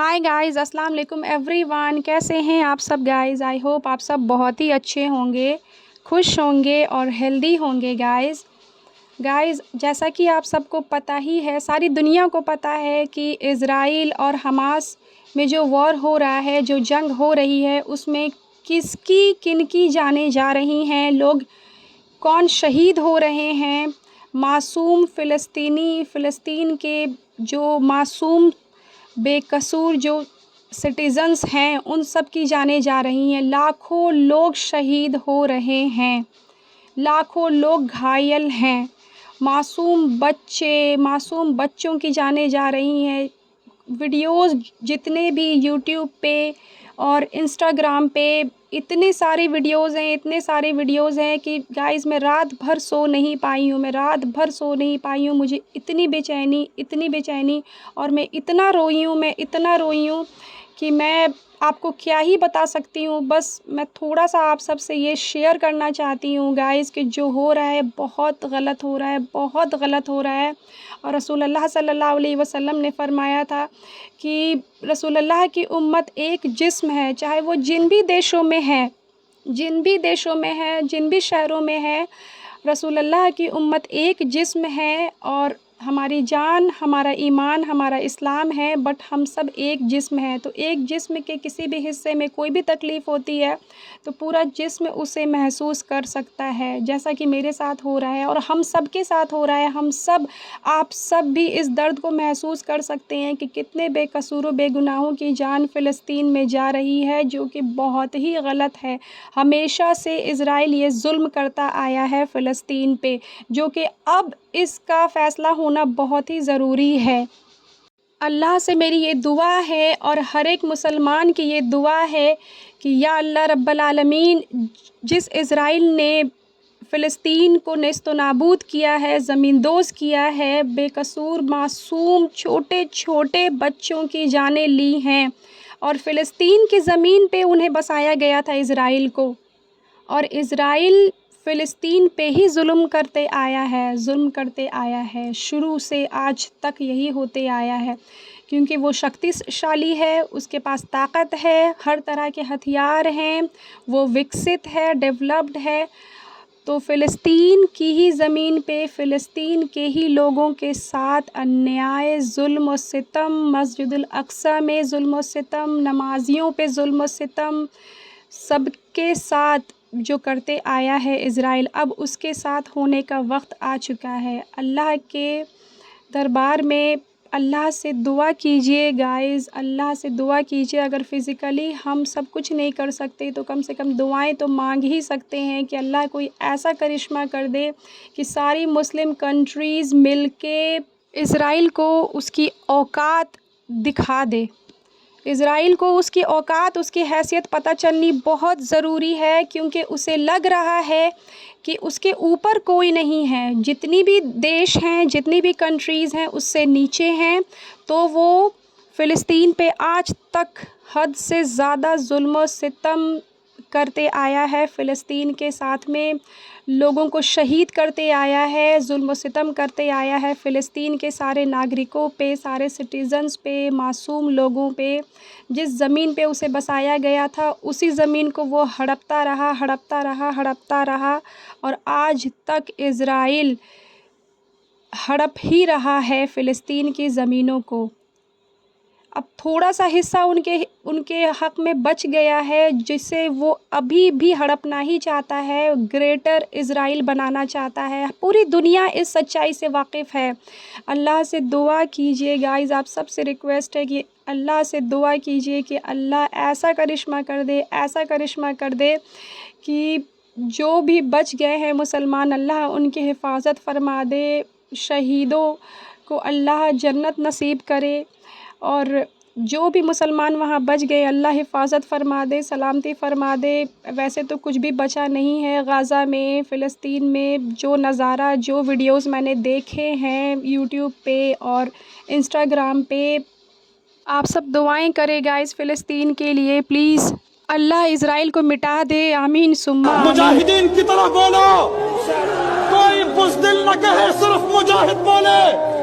Hi guys, अस्सलाम वालेकुम everyone. कैसे हैं आप सब गाइस? आई होप आप सब बहुत ही अच्छे होंगे, खुश होंगे और हेल्दी होंगे गाइस। जैसा कि आप सबको पता ही है, सारी दुनिया को पता है कि इज़राइल और हमास में जो वॉर हो रहा है, जो जंग हो रही है, उसमें किसकी किनकी जानें जा रही हैं, लोग कौन शहीद हो रहे हैं। मासूम फ़िलिस्तीन के जो मासूम बेकसूर जो सिटीज़न्स हैं, उन सब की जानें जा रही हैं। लाखों लोग शहीद हो रहे हैं, लाखों लोग घायल हैं, मासूम बच्चों की जानें जा रही हैं। वीडियोज़ जितने भी यूट्यूब पे और इंस्टाग्राम पे इतने सारे वीडियोज़ हैं कि गाइस मैं रात भर सो नहीं पाई हूँ। मुझे इतनी बेचैनी और मैं इतना रोई हूँ कि मैं आपको क्या ही बता सकती हूँ। बस मैं थोड़ा-सा आप सबसे ये शेयर करना चाहती हूँ गाइस कि जो हो रहा है बहुत गलत हो रहा है। और रसूलुल्लाह सल्लल्लाहु अलैहि वसल्लम ने फ़रमाया था कि रसूलुल्लाह की उम्मत एक जिस्म है, चाहे वो जिन भी देशों में है, जिन भी शहरों में है, रसूलुल्लाह की उम्मत एक जिस्म है। और हमारी जान, हमारा ईमान, हमारा इस्लाम है, बट हम सब एक जिस्म हैं। तो एक जिस्म के किसी भी हिस्से में कोई भी तकलीफ़ होती है तो पूरा जिस्म उसे महसूस कर सकता है, जैसा कि मेरे साथ हो रहा है और हम सब के साथ हो रहा है। आप सब भी इस दर्द को महसूस कर सकते हैं कि कितने बेकसूर बेगुनाहों की जान फ़िलिस्तीन में जा रही है, जो कि बहुत ही गलत है। हमेशा से इज़राइल ये ज़ुल्म करता आया है फ़िलिस्तीन पे, जो कि अब इसका फ़ैसला होना बहुत ही ज़रूरी है। अल्लाह से मेरी ये दुआ है और हर एक मुसलमान की ये दुआ है कि या अल्लाह रब्बल आलमीन, जिस इज़राइल ने फ़िलिस्तीन को नेस्तो नाबूद किया है, ज़मींदोज़ किया है, बेकसूर मासूम छोटे-छोटे बच्चों की जानें ली हैं और फ़िलिस्तीन की ज़मीन पे उन्हें बसाया गया था इज़राइल को, और इज़राइल फ़िलिस्तीन पे ही ज़ुल्म करते आया है। शुरू से आज तक यही होते आया है, क्योंकि वो शक्तिशाली है, उसके पास ताकत है, हर तरह के हथियार हैं, वो विकसित है, डेवलप्ड है। तो फ़िलिस्तीन की ही ज़मीन पे फ़िलिस्तीन के ही लोगों के साथ अन्याय, ज़ुल्म और सितम, मस्जिदुल अक़सा में ज़ुल्म और सितम, नमाज़ियों पे ज़ुल्म और सितम, सबके साथ जो करते आया है इज़राइल, अब उसके साथ होने का वक्त आ चुका है। अल्लाह के दरबार में अल्लाह से दुआ कीजिए गाइस, अल्लाह से दुआ कीजिए। अगर फ़िज़िकली हम सब कुछ नहीं कर सकते तो कम से कम दुआएं तो मांग ही सकते हैं कि अल्लाह कोई ऐसा करिश्मा कर दे कि सारी मुस्लिम कंट्रीज़ मिलके इज़राइल को उसकी औकात दिखा दे। इज़राइल को उसकी औकात, उसकी हैसियत पता चलनी बहुत ज़रूरी है, क्योंकि उसे लग रहा है कि उसके ऊपर कोई नहीं है। जितनी भी देश हैं, जितनी भी कंट्रीज़ हैं, उससे नीचे हैं। तो वो फ़िलिस्तीन पे आज तक हद से ज़्यादा ज़ुल्म और सितम करते आया है, फ़िलिस्तीन के साथ में लोगों को शहीद करते आया है, ज़ुल्म और सितम करते आया है फ़िलिस्तीन के सारे नागरिकों पे, सारे सिटीज़न्स पे, मासूम लोगों पे। जिस ज़मीन पे उसे बसाया गया था, उसी ज़मीन को वो हड़पता रहा और आज तक इज़राइल हड़प ही रहा है फ़िलिस्तीन की ज़मीनों को। अब थोड़ा सा हिस्सा उनके हक़ में बच गया है, जिसे वो अभी भी हड़पना ही चाहता है, ग्रेटर इज़राइल बनाना चाहता है। पूरी दुनिया इस सच्चाई से वाक़िफ़ है। अल्लाह से दुआ कीजिए गाइस, आप सबसे रिक्वेस्ट है कि अल्लाह से दुआ कीजिए कि अल्लाह ऐसा करिश्मा कर दे कि जो भी बच गए हैं मुसलमान, अल्लाह उनकी हिफाजत फ़रमा दे। शहीदों को अल्लाह जन्नत नसीब करे, और जो भी मुसलमान वहाँ बच गए, अल्लाह हिफाजत फ़रमा दे, सलामती फ़रमा दे। वैसे तो कुछ भी बचा नहीं है गाज़ा में, फ़िलिस्तीन में। जो नज़ारा, जो वीडियोज़ मैंने देखे हैं यूट्यूब पे और इंस्टाग्राम पे, आप सब दुआएं करें गाइस फ़िलिस्तीन के लिए प्लीज़। अल्लाह इज़राइल को मिटा दे, आमीन सुम्मा आमीन। मुजाहिदीन की तरह बोलो, कोई बुज़दिल न कहे, सिर्फ मुजाहिद बोले।